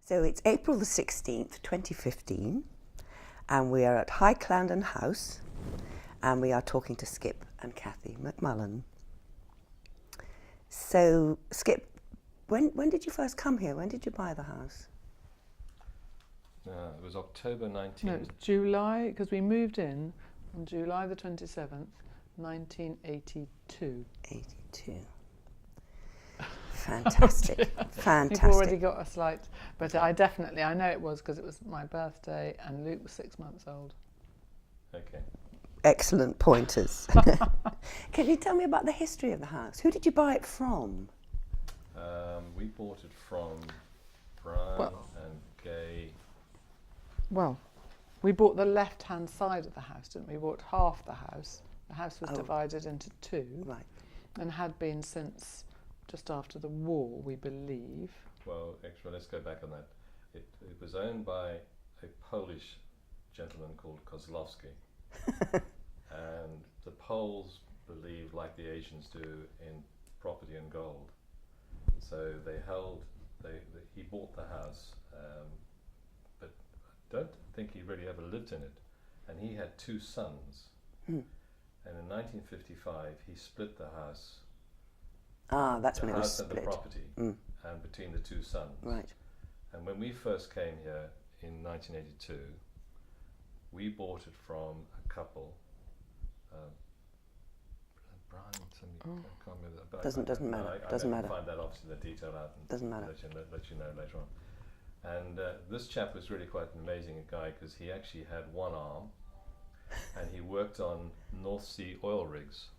So it's April the 16th, 2015, and we are at High Clarendon House, and we are talking to Skip and Cathy McMullan. So, Skip, when did you first come here? When did you buy the house? It was October 19th. No, it was July, because we moved in on July the 27th, 1982. 82. Fantastic. Fantastic. You've already got a slight, but I know it was because it was my birthday and Luke was 6 months old. Okay. Excellent pointers. Can you tell me about the history of the house? Who did you buy it from? We bought it from Brian and Gay. Well, we bought the left-hand side of the house, didn't we? We bought half the house. The house was divided into two, right, and had been since just after the war, we believe. Well, actually, let's go back on that. It was owned by a Polish gentleman called Kozlowski, and the Poles believe, like the Asians do, in property and gold. So he bought the house, but I don't think he really ever lived in it. And he had two sons. And in 1955, he split the house. That's when it was split. The house and the property, and between the two sons. Right. And when we first came here in 1982, we bought it from a couple. Brian, I can't remember that. Doesn't matter. Doesn't matter. Find that obviously the detail out. And doesn't matter. Let you know later on. And this chap was really quite an amazing guy because he actually had one arm, and he worked on North Sea oil rigs.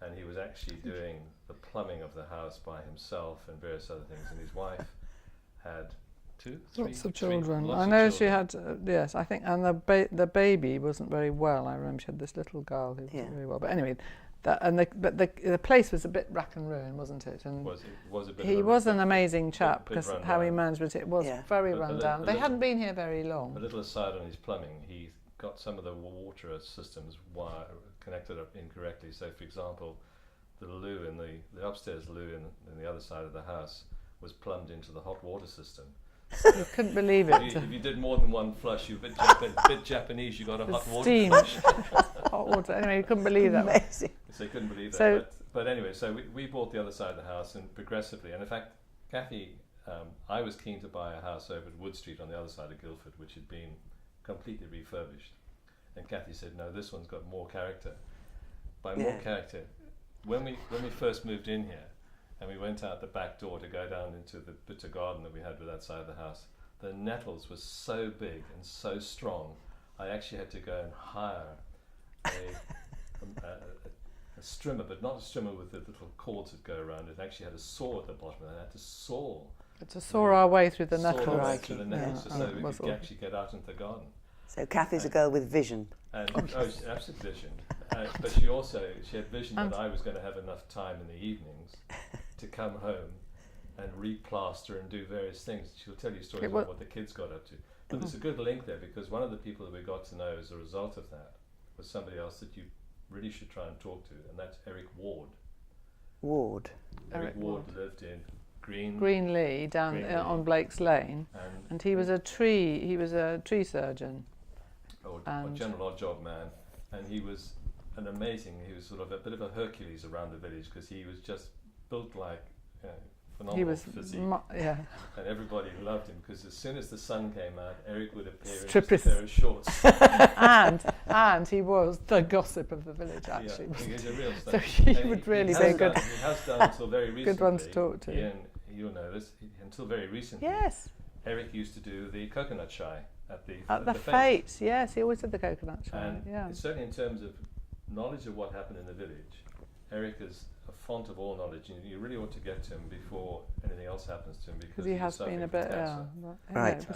And he was actually doing the plumbing of the house by himself and various other things. And his wife had lots of children. I know she had, yes, I think, and the baby wasn't very well. I remember she had this little girl who wasn't very well. But anyway, the place was a bit rack and ruin, wasn't it? And was a bit. He was an amazing chap because how he managed it was very run down. They hadn't been here very long. A little aside on his plumbing, he got some of the water systems connected up incorrectly. So, for example, the loo in the upstairs loo in the other side of the house was plumbed into the hot water system. You couldn't believe it. If you did more than one flush, you were a bit Japanese, you got a hot water flush. Hot water. Anyway, you couldn't believe that. Amazing. So you couldn't believe that. But anyway, so we bought the other side of the house, and progressively, and in fact, Cathy, I was keen to buy a house over at Wood Street on the other side of Guildford, which had been completely refurbished. And Cathy said, no, this one's got more character. By more character, when we first moved in here, and we went out the back door to go down into the bit of garden that we had with that side of the house, the nettles were so big and so strong, I actually had to go and hire a strimmer, but not a strimmer with the little cords that go around. It actually had a saw at the bottom, and I had to saw. To saw our way through the nettles. Through the nettles, so that we could actually get out into the garden. So Cathy's a girl with vision. And absolute vision. But she had vision that I was going to have enough time in the evenings to come home and replaster and do various things. She'll tell you stories about what the kids got up to. But there's a good link there, because one of the people that we got to know as a result of that was somebody else that you really should try and talk to, and that's Eric Ward. Ward. Eric Ward lived in Greenlee down on Blake's Lane, and he was a tree surgeon. A general odd job man, and he was he was sort of a bit of a Hercules around the village, because he was just built like phenomenal physique. And everybody loved him, because as soon as the sun came out, Eric would appear in just a pair of shorts. and he was the gossip of the village, actually. Yeah, he's a real star. So he would really be good. He has done until very recently. Good one to talk to. Ian, you'll know this. Until very recently. Yes. Eric used to do the coconut shy at the Fetes. Yes, he always did the coconut shy. And certainly in terms of knowledge of what happened in the village, Eric is a font of all knowledge, and you really ought to get to him before anything else happens to him, because he has been a bit right.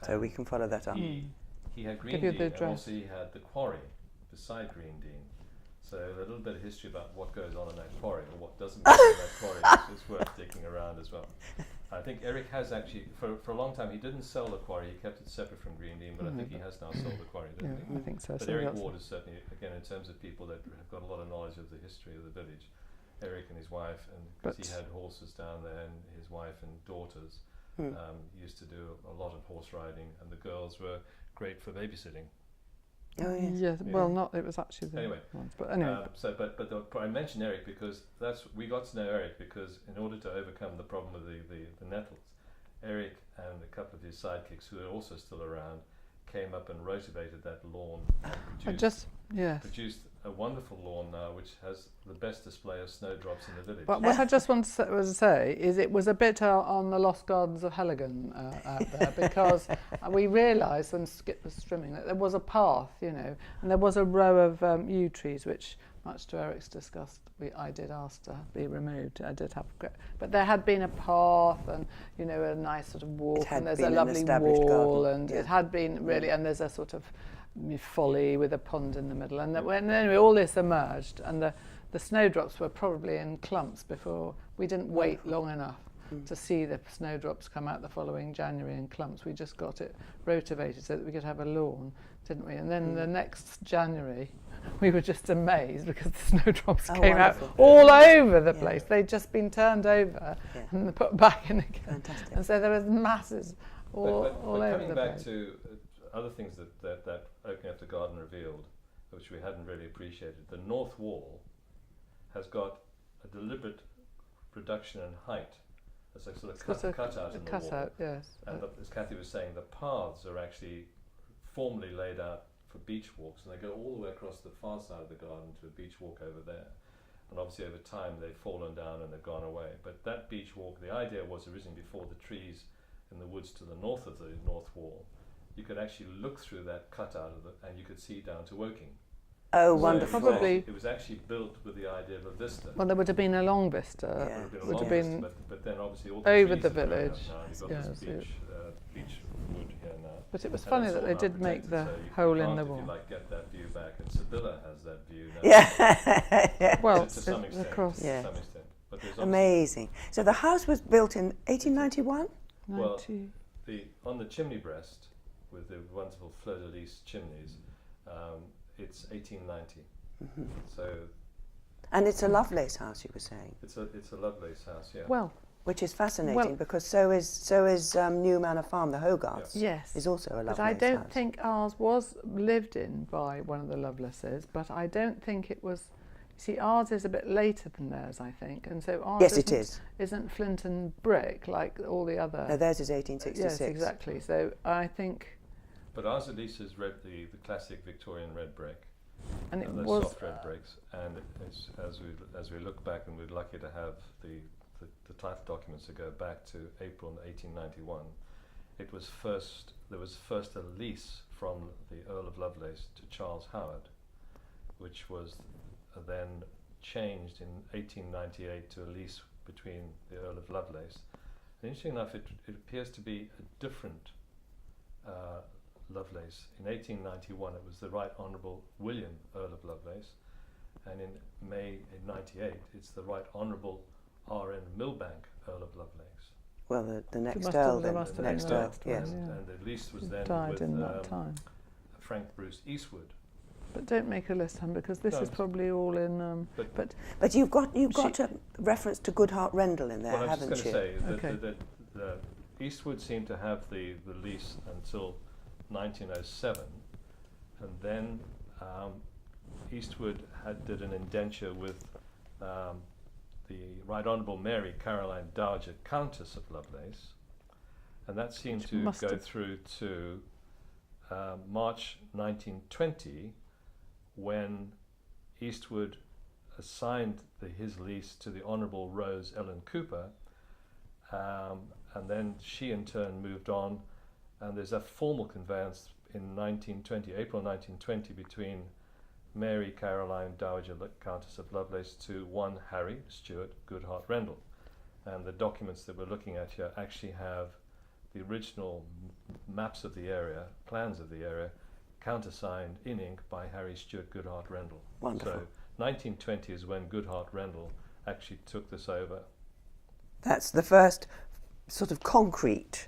So we can follow that up. He had Green Dean, and also he had the quarry beside Green Dean. So a little bit of history about what goes on in that quarry, or what doesn't go on in that quarry, is worth digging around as well. I think Eric has actually, for a long time, he didn't sell the quarry, he kept it separate from Green Dean, but I think he has now sold the quarry, doesn't he? I think so. But Eric Ward is certainly, again, in terms of people that have got a lot of knowledge of the history of the village, Eric and his wife, and because he had horses down there, and his wife and daughters, used to do a lot of horse riding, and the girls were great for babysitting. Oh yes. Yes. Well, not. It was actually the ones, but anyway. I mentioned Eric because we got to know Eric because in order to overcome the problem with the nettles, Eric and a couple of his sidekicks, who are also still around, came up and rotivated that lawn and produced a wonderful lawn now, which has the best display of snowdrops in the village. But what I just wanted to say is it was a bit on the Lost Gardens of Heligan out there, because we realised when Skip was trimming that there was a path, and there was a row of yew trees, which, much to Eric's disgust, I did ask to be removed. I did have, but there had been a path and a nice sort of walk, and there's a lovely wall, garden. And it had been really, and there's a sort of folly with a pond in the middle, and anyway, all this emerged, and the snowdrops were probably in clumps before. We didn't wait long enough to see the snowdrops come out the following January in clumps. We just got it rotivated so that we could have a lawn, didn't we? And then the next January, we were just amazed because the snowdrops came out all over the place. They'd just been turned over and put back in again. Fantastic. And so there was masses all over the place. Coming back to other things that opening up the garden revealed, which we hadn't really appreciated, the north wall has got a deliberate reduction in height. There's a sort of cutout in the wall. Yes. And as Cathy was saying, the paths are actually formally laid out for beach walks, and they go all the way across the far side of the garden to a beach walk over there. And obviously over time they've fallen down and they've gone away. But that beach walk, the idea was originally before the trees in the woods to the north of the north wall, you could actually look through that cutout and you could see down to Woking. Oh, so wonderful. Probably. It was actually built with the idea of a vista. Well, there would have been a long vista. Yeah. Would have been but then obviously all the over trees the have grown village. up now, and you've got this beach wood here now. But it was And funny it's that all they now did make protected, the so you hole in can't, the if wall. you get that view back, and Sibylla has that view now. Yeah. Well, to some extent. across. Yeah. To some extent. But there's Amazing. So the house was built in 1891? Well, on the chimney breast, with the wonderful fleur-de-lis chimneys, it's 1890. Mm-hmm. So. And it's a Lovelace house, you were saying. It's a Lovelace house, yeah. Well, which is fascinating because so is New Manor Farm, the Hogarths. Yes, is also a Lovelace house. But I don't think ours was lived in by one of the Lovelaces. But I don't think it was. See, ours is a bit later than theirs, I think, and so ours isn't flint and brick like all the other. No, theirs is 1866. Yes, exactly. So I think. But ours at least is the classic Victorian red brick. And it those was soft red bricks, and as we look back, and we're lucky to have the title documents that go back to April 1891. There was first a lease from the Earl of Lovelace to Charles Howard, which was then changed in 1898 to a lease between the Earl of Lovelace. And interesting enough, it appears to be a different Lovelace. In 1891 it was the Right Honourable William Earl of Lovelace, and in May 98 it's the Right Honourable R.N. Millbank Earl of Lovelace. Well, the next Earl then, the next Earl, yes. And the lease was then died with in that time. Frank Bruce Eastwood. But don't make a list, hon, because this is probably all in. But you've got a reference to Goodhart Rendell in there, well, haven't you? I was just going to say that Eastwood seemed to have the lease until 1907, and then Eastwood did an indenture with the Right Honourable Mary Caroline Dowager Countess of Lovelace, and that seemed to go through to March 1920, when Eastwood assigned his lease to the Honourable Rose Ellen Cooper, and then she in turn moved on, and there's a formal conveyance in April 1920, between Mary Caroline Dowager Countess of Lovelace to one Harry Stuart Goodhart Rendell. And the documents that we're looking at here actually have the original maps of the area, plans of the area, countersigned in ink by Harry Stuart Goodhart Rendell. Wonderful. So 1920 is when Goodhart Rendell actually took this over. That's the first sort of concrete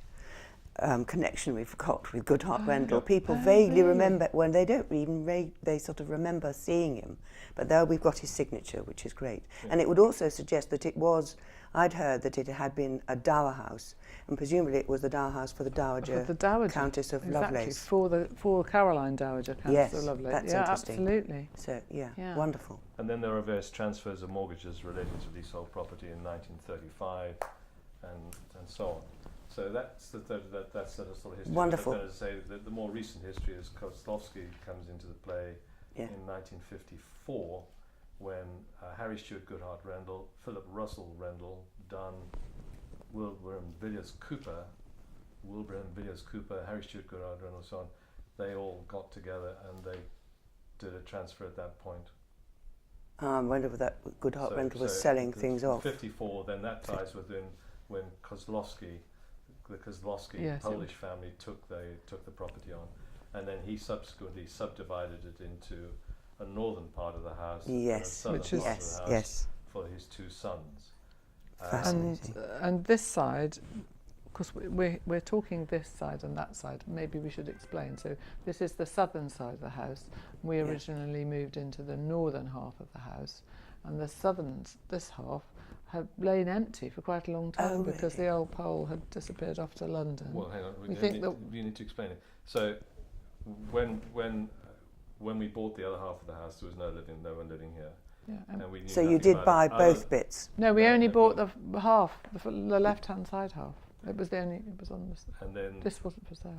connection we've got with Goodhart Rendell. People vaguely remember, when they don't even they sort of remember seeing him, but there we've got his signature, which is great. Yeah. And it would also suggest that it was I'd heard that it had been a dower house, and presumably it was the dower house for the Dowager, Countess of Lovelace. For Caroline Dowager, Countess of Lovelace. That's yeah, interesting. Absolutely. So, yeah, wonderful. And then there are various transfers of mortgages relating to leasehold property in 1935 and so on. So that's the sort of history. Wonderful. But as I say, the more recent history is Kozlowski comes into the play in 1954 when Harry Stewart Goodhart Rendell, Philip Russell Rendell, Dunn, Wilbraham Villiers Cooper, Harry Stewart Goodhart Rendell, so on, they all got together and they did a transfer at that point. I wonder if that Goodhart Rendell was selling things off. 54, then that ties within when Kozlowski, the Kozlowski Polish family took the property on, and then he subsequently subdivided it into a northern part of the house and a southern part of the house for his two sons. And this side, because we're talking this side and that side, maybe we should explain. So this is the southern side of the house. We originally moved into the northern half of the house, and the southern, this half, had lain empty for quite a long time because the old Pole had disappeared off to London. Well, hang on, we need to explain it. So when we bought the other half of the house, there was no one living here. Yeah, and we knew so you did buy both bits? No, we only bought the half, the left-hand side half. It was on this. And then this wasn't for sale.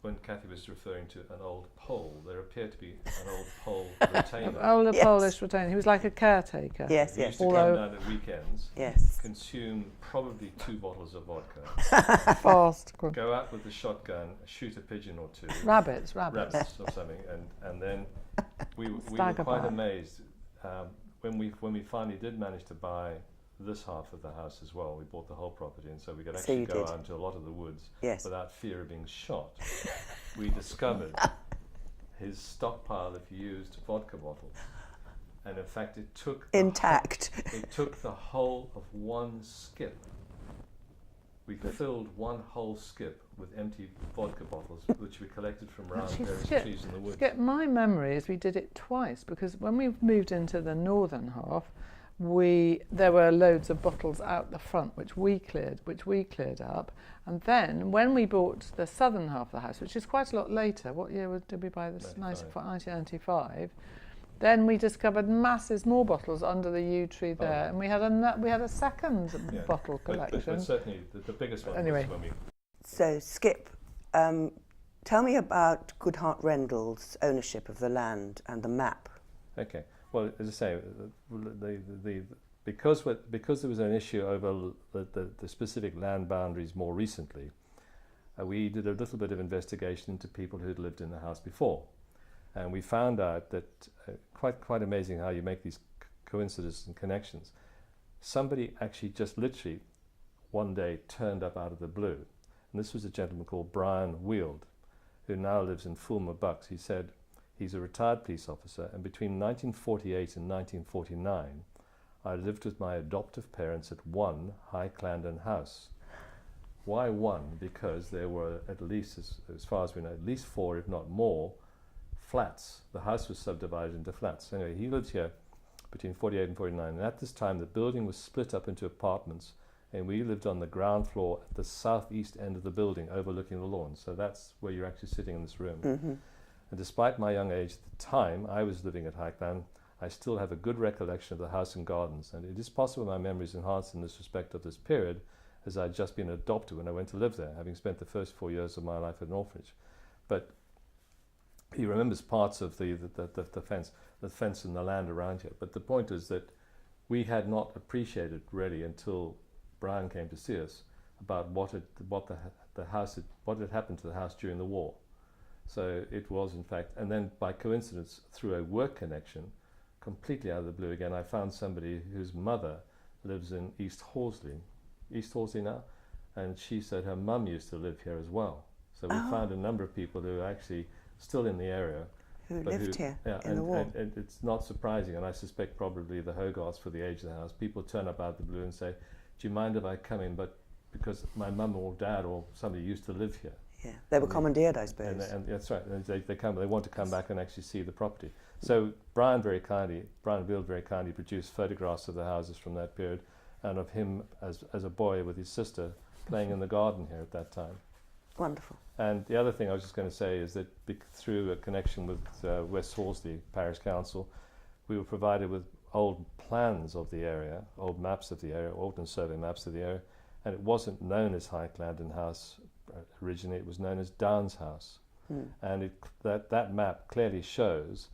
When Cathy was referring to an old Pole, there appeared to be an old Pole retainer. Older Polish retainer. He was like a caretaker. Yes, he used to come down at weekends. Yes. Consume probably 2 bottles of vodka. Fast. Go out with the shotgun, shoot a pigeon or 2. Rabbits or something, and then we were quite amazed when we finally did manage to buy this half of the house as well. We bought the whole property, and so we could actually go out into a lot of the woods without fear of being shot. We discovered his stockpile of used vodka bottles, and in fact it took intact. It took the whole of one skip. We filled one whole skip with empty vodka bottles, which we collected from around various trees in the woods. My memory is we did it twice, because when we moved into the northern half, there were loads of bottles out the front which we cleared up, and then when we bought the southern half of the house, which is quite a lot later, what year did we buy this? 1995. Then we discovered more bottles under the yew tree there, and we had a second bottle collection. But certainly the biggest one anyway. was when we. So Skip, tell me about Goodhart Rendell's ownership of the land and the map. Okay. Well, as I say, because there was an issue over the specific land boundaries more recently, we did a little bit of investigation into people who had lived in the house before, and we found out that quite amazing how you make these coincidences and connections. Somebody actually just literally one day turned up out of the blue, and this was a gentleman called Brian Weald, who now lives in Fulmer Bucks. He said he's a retired police officer, and between 1948 and 1949, I lived with my adoptive parents at 1 High Clarendon House. Why 1? Because there were at least, as far as we know, at least 4, if not more, flats. The house was subdivided into flats. Anyway, he lived here between 48 and 49, and at this time the building was split up into apartments, and we lived on the ground floor at the southeast end of the building overlooking the lawn. So that's where you're actually sitting in this room. Mm-hmm. And despite my young age at the time I was living at High Clarendon, I still have a good recollection of the house and gardens, and it is possible my memory is enhanced in this respect of this period, as I'd just been adopted when I went to live there, having spent the first 4 years of my life at an orphanage. But he remembers parts of the fence and the land around here. But the point is that we had not appreciated really until Brian came to see us about what had happened to the house during the war. So it was, in fact, and then by coincidence, through a work connection, completely out of the blue again, I found somebody whose mother lives in East Horsley now, and she said her mum used to live here as well. So we found a number of people who are actually still in the area. Who lived here in the war. And it's not surprising, and I suspect probably the Hogarths, for the age of the house, people turn up out of the blue and say, do you mind if I come in? But because my mum or dad or somebody used to live here. Yeah, they were commandeered, I suppose. And that's right. And they want to come back and actually see the property. So Brian Weald very kindly produced photographs of the houses from that period, and of him as a boy with his sister playing in the garden here at that time. Wonderful. And the other thing I was just going to say is that through a connection with West Horsley Parish Council, we were provided with old plans of the area, old maps of the area, Ordnance Survey maps of the area, and it wasn't known as High Clandon House originally, it was known as Downs House. And that map clearly shows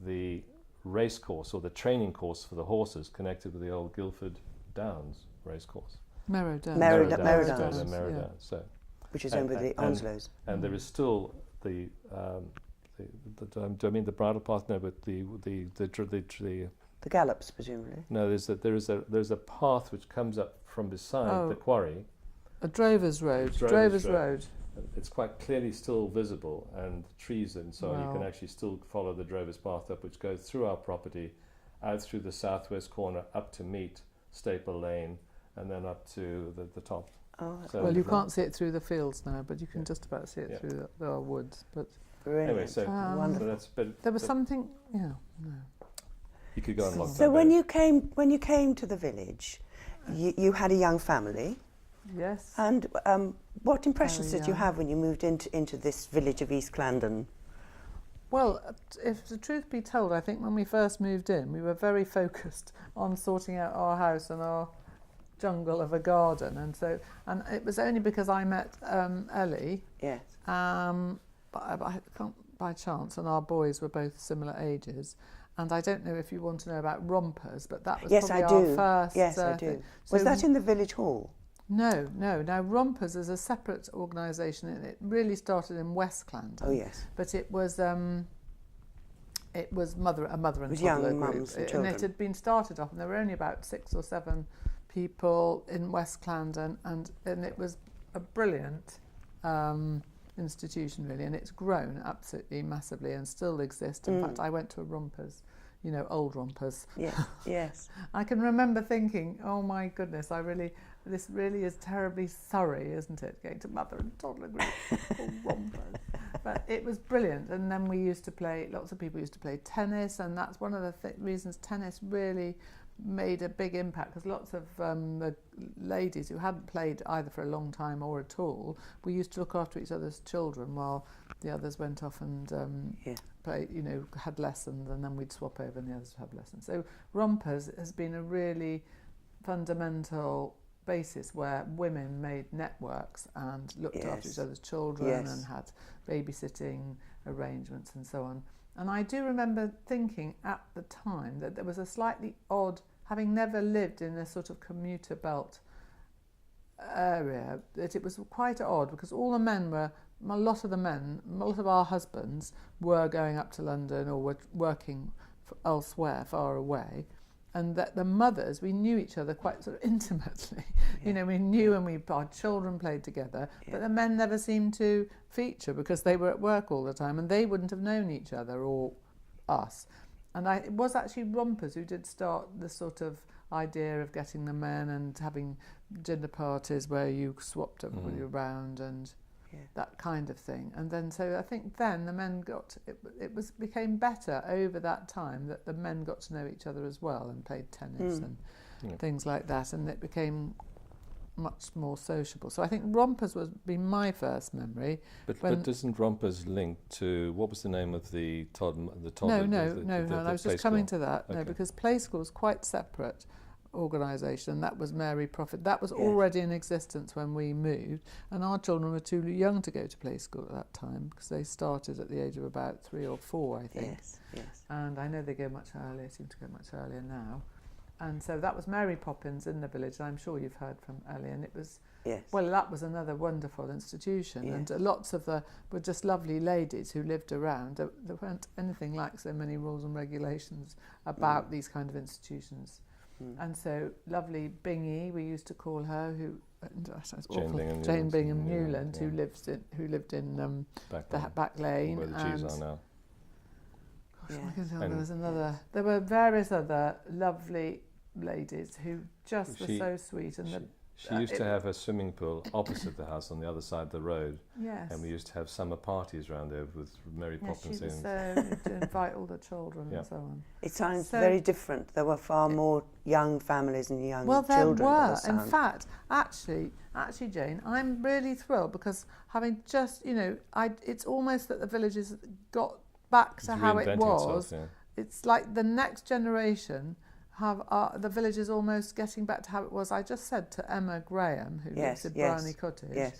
the race course or the training course for the horses connected with the old Guildford Downs race course. Merrow Downs. Merrow Merrow Downs. Downs. So, which is owned by the Onslows. and there is still the bridle path? No, but the Gallops, presumably. no. There's a path which comes up from beside the quarry. A Drover's Road. Drover's Road. It's quite clearly still visible, and trees and so on. You can Wow. actually still follow the Drover's path up, which goes through our property, out through the southwest corner, up to meet Staple Lane, and then up to the top. Oh, that's So- Well, you wonderful. can't see it through the fields now, but you can just about see it through the woods. But Brilliant. Anyway, so Wonderful. there was something, no. you could go and lock that. So when you came to the village, you had a young family, Yes. and what impressions Very did you young. have when you moved into this village of East Clandon? Well, if the truth be told, I think when we first moved in, we were very focused on sorting out our house and our jungle of a garden, and it was only because I met Ellie, Yes. by chance, and our boys were both similar ages. And I don't know if you want to know about rompers, but that was Yes, probably I our do. first. Yes, I do. thing. Was So that in the village hall? No. Now rompers is a separate organisation, and it really started in West Clandon. Oh yes. But it was a mother and was toddler young group, mums and and children. it had been started off, and there were only about 6 or 7 people in West Clandon, and it was a brilliant institution really, and it's grown absolutely massively and still exists. In fact, I went to a rompers, old rompers. Yes. Yes. I can remember thinking, oh my goodness, this really is terribly Surrey, isn't it? Going to mother and toddler group for rompers. But it was brilliant. And then lots of people used to play tennis, and that's one of the reasons tennis really made a big impact, because lots of the ladies who hadn't played either for a long time or at all, we used to look after each other's children while the others went off and play, had lessons, and then we'd swap over and the others would have lessons. So rompers has been a really fundamental basis where women made networks and looked after each other's children and had babysitting arrangements and so on. And I do remember thinking at the time that there was a slightly odd, having never lived in a sort of commuter belt area, that it was quite odd, because a lot of our husbands were going up to London or were working elsewhere, far away, and that the mothers, we knew each other quite sort of intimately. We knew, and our children played together, but the men never seemed to feature because they were at work all the time, and they wouldn't have known each other or us. And it was actually rompers who did start the sort of idea of getting the men and having dinner parties where you swapped everybody around and that kind of thing. And then, so I think then the men became better over that time, that the men got to know each other as well and played tennis and things like that, and it became much more sociable. So I think rompers would be my first memory. But isn't rompers linked to, what was the name of the toddler? No, I was just coming to that. Okay. No, because play school was quite separate organisation. That was Mary Prophet. That was already in existence when we moved, and our children were too young to go to play school at that time, because they started at the age of about 3 or 4, I think. Yes. And I know they go much earlier, seem to go much earlier now. And so that was Mary Poppins in the village, and I'm sure you've heard from Ellie, and it was, well, that was another wonderful institution, and lots of were just lovely ladies who lived around. There weren't anything like so many rules and regulations about these kind of institutions. And so lovely Bingy, we used to call her, Jane Bingham Newland, who lived in the back lane, where the Jews are now. There were various other lovely ladies who just were so sweet, and She used to have a swimming pool opposite the house on the other side of the road. Yes. And we used to have summer parties around there with Mary Poppins. She was to invite all the children and so on. It sounds very different. There were far more young families and young children. Well, there were. In fact, actually, Jane, I'm really thrilled because having just, it's almost that the villages got back to how it was. It's like the next generation have the village is almost getting back to how it was. I just said to Emma Graham, who lives in Brownie Cottage,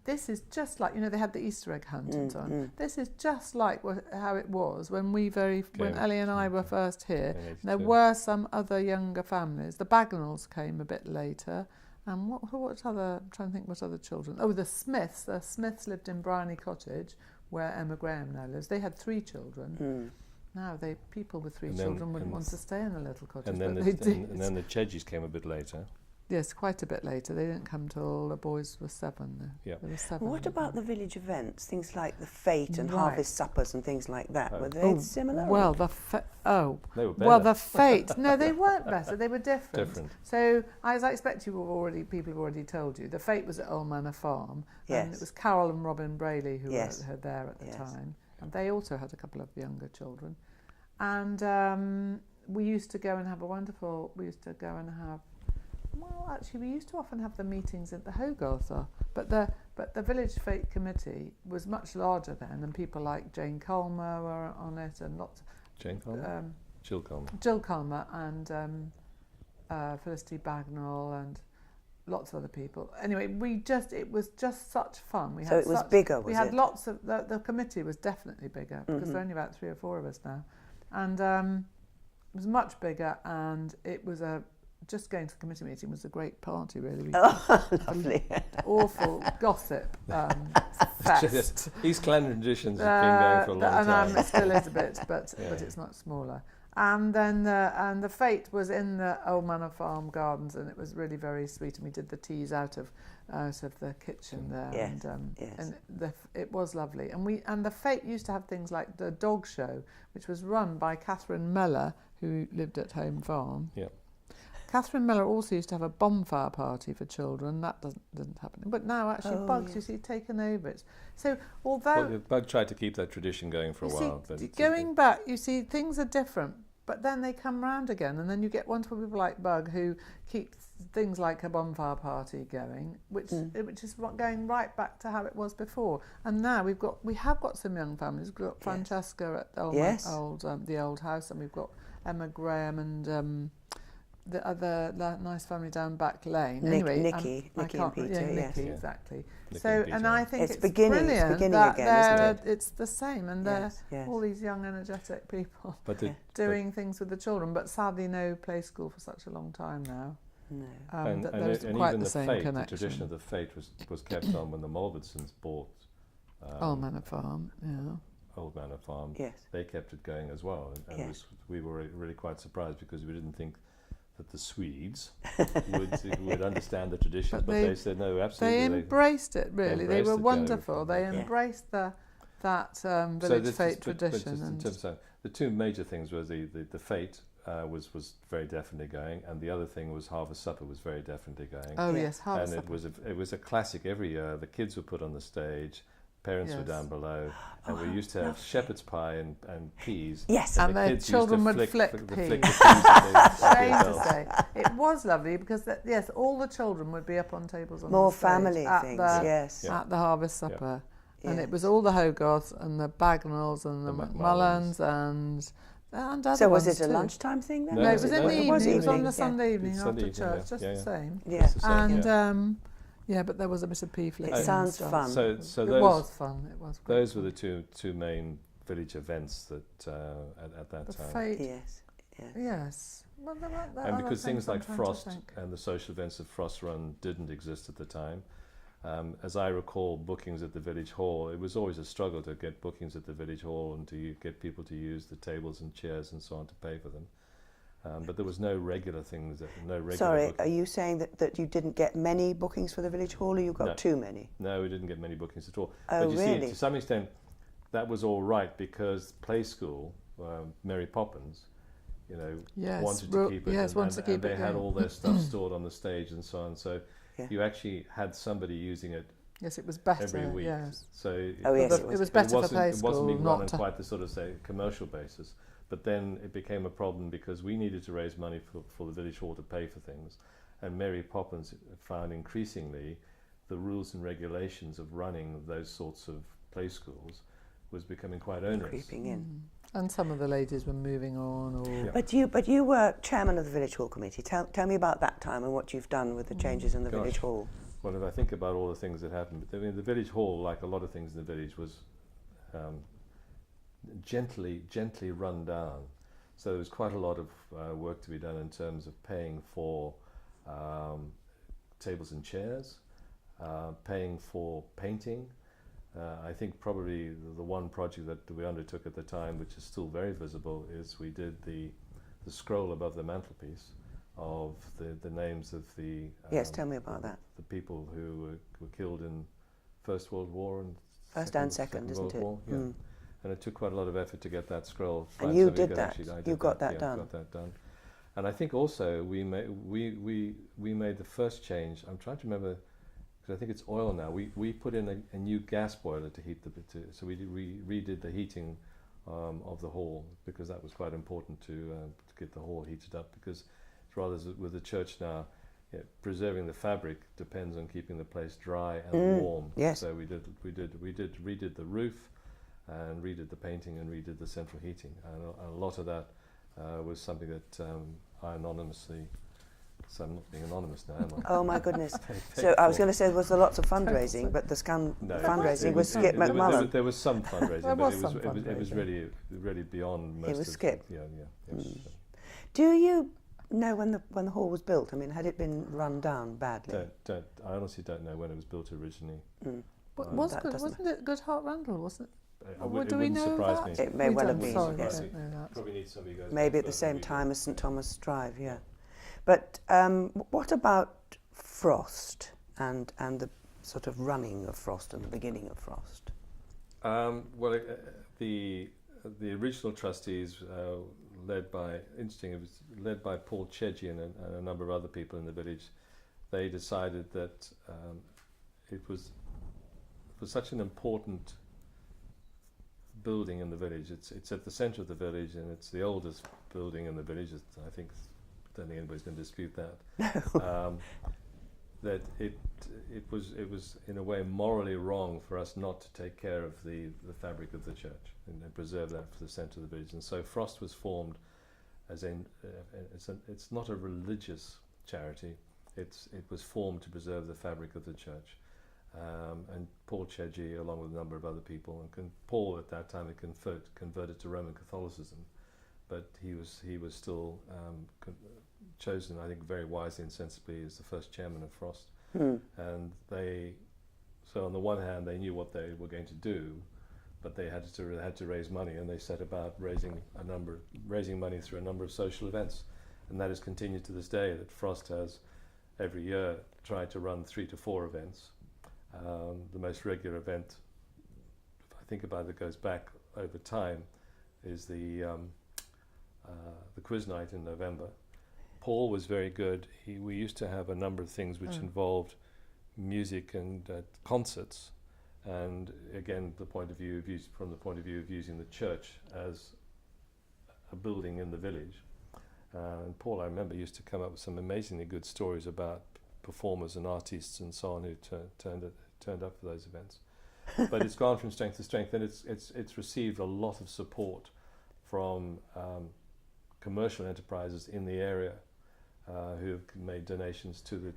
this is just like, they had the Easter egg hunt and so on. This is just like how it was when when Ellie and I were first here. There were some other younger families. The Bagnalls came a bit later. And what other, I'm trying to think what other children. Oh, the Smiths. The Smiths lived in Brownie Cottage, where Emma Graham now lives. They had 3 children. Now, people with 3 children wouldn't want to stay in a little cottage, and then the Chedgies came a bit later. Yes, quite a bit later. They didn't come till the boys were 7. There were 7. What about the village events? Things like the fete and harvest suppers and things like that. Were they similar? Well, they were better. Well, the fete. No, they weren't better. They were different. So, as I expect people have already told you, the fete was at Old Manor Farm, and it was Carol and Robin Brayley who were there at the time, and they also had a couple of younger children. And we used to go and have we used to often have the meetings at the Hogarth, but the village fete committee was much larger then, and people like Jane Colmer were on it, and lots. Jane Colmer, Jill Colmer, and Felicity Bagnall, and lots of other people. Anyway, it was just such fun. It was bigger. We had lots of the committee was definitely bigger because there are only about 3 or 4 of us now, and it was much bigger, and it was just going to the committee meeting was a great party, really. Lovely. Awful gossip fest. East Clandon traditions have been going for a long time. And it still is a bit, but it's much smaller. And then the fete was in the Old Manor Farm gardens, and it was really very sweet. And we did the teas out of the kitchen there, and it was lovely. And the fete used to have things like the dog show, which was run by Catherine Mellor, who lived at Home Farm. Yeah. Catherine Mellor also used to have a bonfire party for children. That doesn't happen. But now, actually, Bugs, you see, taken over it. So, although... Bug tried to keep that tradition going for a while. But going back, you see, things are different, but then they come round again, and then you get wonderful people like Bug who keep things like a bonfire party going, which is going right back to how it was before. And now we have got some young families. We've got Francesca at the old house, and we've got Emma Graham and... the other nice family down back lane. Nikki and Peter, Nikki, exactly. Nikki and I think it's beginning that again, isn't it? it's the same, and they're all these young, energetic people doing things with the children, but sadly no play school for such a long time now. No. And even the fete, the tradition of the fete was kept on when the Mulbertsons bought Old Manor Farm, Old Manor Farm. Yes. They kept it going as well, and we were really quite surprised because we didn't think that the Swedes would understand the tradition, but they said no, absolutely. They embraced it, really. They were wonderful. They embraced that village fete tradition. In terms of the 2 major things were the fete was very definitely going, and the other thing was harvest supper was very definitely going. Oh yes, harvest supper. And it was a classic every year. The kids were put on the stage. Parents were down below, and we used to have shepherd's pie and peas. Yes, and the children would flick peas. Shame to say, it was lovely because all the children would be up on tables on more the stage family things. At the harvest supper, and it was all the Hogarths and the Bagnalls and the McMullans and other So was ones it a too. lunchtime thing then? No, it was in the evening. It was on the Sunday evening after evening, church, just the same. Yeah. And. But there was a bit of pea flicking. It sounds fun. So it was fun. It was. Those were the two main village events that at that time. Fete. Yes. Well, and because things like Frost and the social events of Frost Run didn't exist at the time, as I recall, bookings at the village hall, it was always a struggle to get bookings at the village hall and to get people to use the tables and chairs and so on to pay for them. But there was no regular things. Sorry, are you saying that you didn't get many bookings for the village hall, or you got too many? No, we didn't get many bookings at all. Oh, but you really? see, to some extent, that was all right because Play School, Mary Poppins, wanted to keep it. Yes, wanted to keep it. They had all their stuff stored on the stage and so on. So you actually had somebody using it. Yes, it was better. Every week. Yes. So it was better for play school. It wasn't being not run on quite the sort of say commercial basis. But then it became a problem because we needed to raise money for the village hall to pay for things, and Mary Poppins found increasingly the rules and regulations of running those sorts of play schools was becoming quite onerous. Creeping in. And some of the ladies were moving on. Or But you were chairman of the village hall committee. Tell me about that time and what you've done with the changes in the village hall. Well, if I think about all the things that happened, I mean, the village hall, like a lot of things in the village, was gently run down. So there was quite a lot of work to be done in terms of paying for tables and chairs, paying for painting. I think probably the one project that we undertook at the time, which is still very visible, is we did the scroll above the mantelpiece of the names of the yes, tell me about that. The people who were killed in First World War and Second, isn't it? War, yeah. And it took quite a lot of effort to get that scroll. And you did that. You got that done. Got that done. And I think also we made the first change. I'm trying to remember, because I think it's oil now. We put in a new gas boiler to heat so we redid the heating of the hall, because that was quite important to get the hall heated up, because rather with the church now, preserving the fabric depends on keeping the place dry and warm. Yes. So we redid the roof, and redid the painting, and redid the central heating, and a lot of that was something that I anonymously. So I'm not being anonymous now, am I? Oh my goodness! So I was going to say there was lots of fundraising, but the fundraising was Skip McMullan. There was some fundraising, but it was really beyond most. It was Skip. Yeah. Do you know when the hall was built? I mean, had it been run down badly? I honestly don't know when it was built originally. Wasn't it Good Heart Randall? Wasn't it? Do we know that? It may well have been. Yes. Probably need some of you guys. Maybe at the same time as St Thomas Drive, yeah. But what about Frost and the sort of running of Frost and the beginning of Frost? The original trustees, led by Paul Chedji and a number of other people in the village, they decided that it was such an important building in the village. It's at the centre of the village, and it's the oldest building in the village. I don't think anybody's going to dispute that. That it was in a way morally wrong for us not to take care of the fabric of the church and preserve that for the centre of the village. And so Frost was formed as it's not a religious charity. It was formed to preserve the fabric of the church. And Paul Chedji, along with a number of other people, and Paul at that time had converted to Roman Catholicism, but he was still chosen, I think, very wisely and sensibly as the first chairman of Frost. And so on the one hand, they knew what they were going to do, but they had to raise money, and they set about raising money through a number of social events, and that has continued to this day. That Frost has every year tried to run 3 to 4 events. The most regular event, if I think about it, that goes back over time, is the quiz night in November. Paul was very good. We used to have a number of things which involved music and concerts, and again, from the point of view of using the church as a building in the village. And Paul, I remember, used to come up with some amazingly good stories about performers and artists and so on who turned up for those events. But it's gone from strength to strength, and it's received a lot of support from commercial enterprises in the area who have made donations to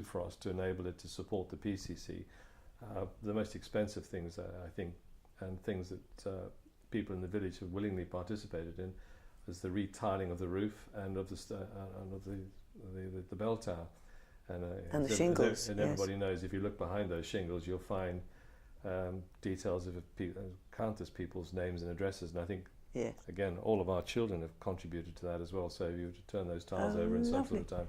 Frost to enable it to support the PCC. The most expensive things, I think, and things that people in the village have willingly participated in, is the retiling of the roof and of the bell tower. And the shingles. And everybody knows, if you look behind those shingles, you'll find details of countless people's names and addresses. And I think, again, all of our children have contributed to that as well. So if you were to turn those tiles over in some sort of time,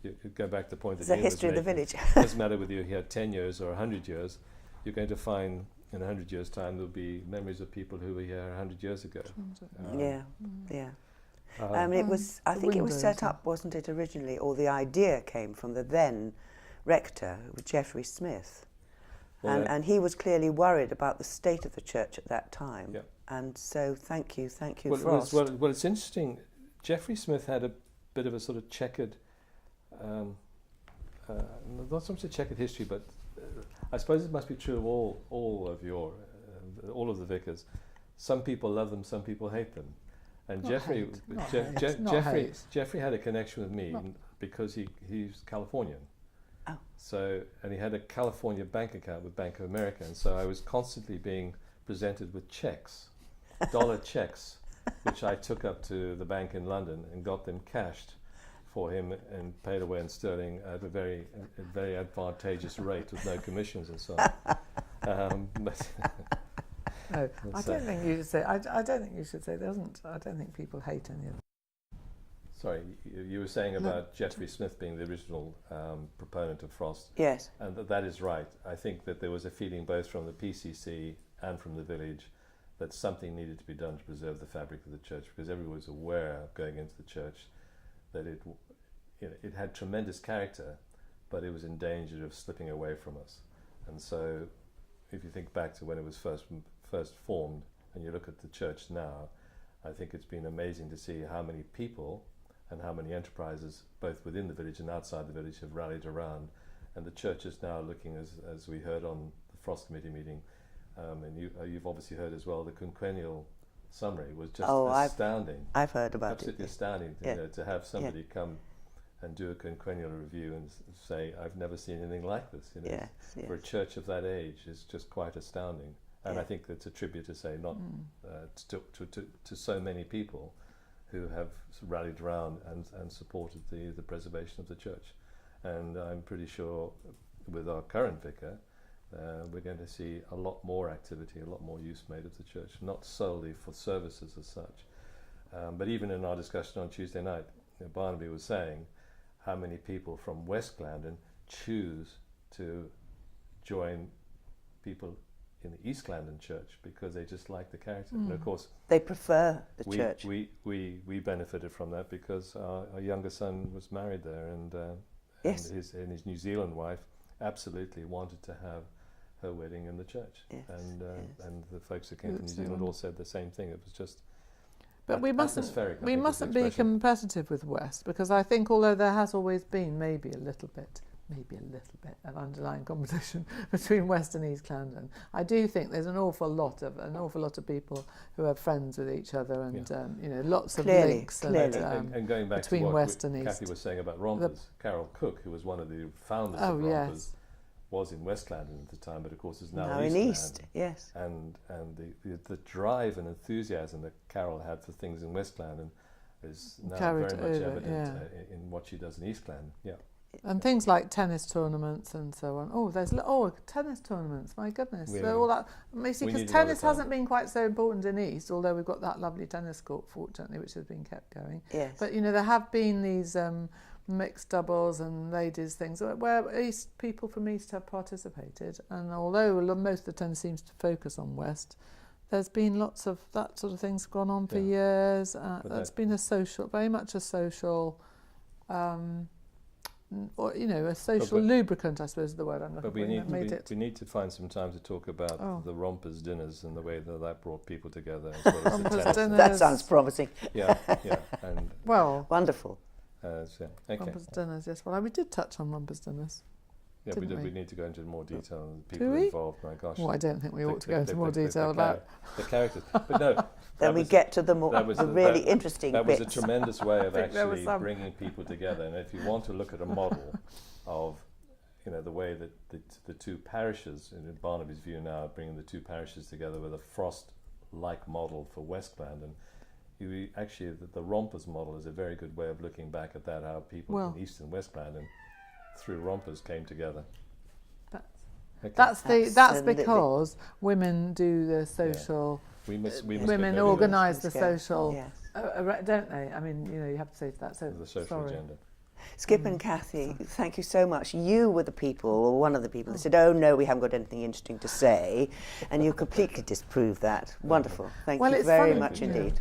you go back to the point that it's the history of the village. It doesn't matter whether you're here 10 years or 100 years, you're going to find in 100 years' time there'll be memories of people who were here 100 years ago. It was, I think it was set windows, up, wasn't it, originally, or the idea came from the then rector, who was Geoffrey Smith. Well, And he was clearly worried about the state of the church at that time. Yep. And so thank you, well, Frost. well, it's interesting. Geoffrey Smith had a bit of a sort of checkered, not so much a checkered history, but I suppose it must be true of all of the vicars. Some people love them, some people hate them. And Geoffrey had a connection with me because he's Californian. Oh. So, and he had a California bank account with Bank of America, and so I was constantly being presented with checks, dollar checks, which I took up to the bank in London and got them cashed for him and paid away in sterling at a very advantageous rate with no commissions and so on. No, I don't think you should say. I don't think you should say. I don't think people hate any of them. Sorry, you were saying about Geoffrey Smith being the original proponent of Frost. Yes. And that is right. I think that there was a feeling both from the PCC and from the village that something needed to be done to preserve the fabric of the church, because everyone was aware going into the church that it had tremendous character, but it was in danger of slipping away from us. And so if you think back to when it was first formed and you look at the church now, I think it's been amazing to see how many people and how many enterprises, both within the village and outside the village, have rallied around. And the church is now looking, as we heard on the Frost Committee meeting, and you've obviously heard as well, the quinquennial summary was just astounding. I've heard about absolutely it. astounding to have somebody come and do a quinquennial review and say, I've never seen anything like this. For a church of that age, is just quite astounding. And I think that's a tribute to say not to so many people who have rallied around and supported the preservation of the church. And I'm pretty sure with our current vicar, we're going to see a lot more activity, a lot more use made of the church, not solely for services as such. But even in our discussion on Tuesday night, Barnaby was saying how many people from West Glandon choose to join people in the East Glandon church because they just like the character. And of course, they prefer the church. We benefited from that because our younger son was married there, and his New Zealand wife absolutely wanted to have her wedding in the church. And the folks that came from New Zealand all said the same thing. It was just. But we mustn't be competitive with West, because I think although there has always been maybe a little bit of underlying competition between West and East Glandon, I do think there's an awful lot of people who are friends with each other, and lots of links. And going back between to what West and East. Cathy was saying about Rompers, Carol Cook, who was one of the founders of Rompers, was in West Glandon at the time, but of course is now in East. Yes. And the drive and enthusiasm that Carol had for things in West Glandon is now very much evident in what she does in East Glandon. Yeah. And things like tennis tournaments and so on. Oh, there's tennis tournaments. My goodness, all that. Because tennis hasn't been quite so important in East, although we've got that lovely tennis court, fortunately, which has been kept going. Yes. But there have been these mixed doubles and ladies things where people from East have participated. And although most of the tennis seems to focus on West, there's been lots of that sort of things gone on for years. That's been very much a social. Or a social lubricant, I suppose is the word I'm looking for. But we need to find some time to talk about the Rompers dinners and the way that brought people together, as well as the tennis. That sounds promising. Yeah, and wonderful. Okay. Rompers dinners, yes. Well, we did touch on Rompers dinners. Yeah, we did. We need to go into more detail on the people involved. My gosh. Well, I don't think we ought to go into more detail about the characters. But no. Then we get to the really interesting bits. That was a tremendous way of actually bringing people together. And if you want to look at a model of, the way that the two parishes, in Barnaby's view now, bringing the two parishes together with a Frost-like model for West Glandon, actually the Rompers model is a very good way of looking back at that, how people in East and West Glandon through Rompers came together. That's because women do the social. We must women organise the social, don't they? I mean, you have to say to that. So the social agenda. Skip and Cathy, thank you so much. You were the people, or one of the people, that said, "Oh no, we haven't got anything interesting to say," and you completely disproved that. Wonderful. Thank you very much indeed.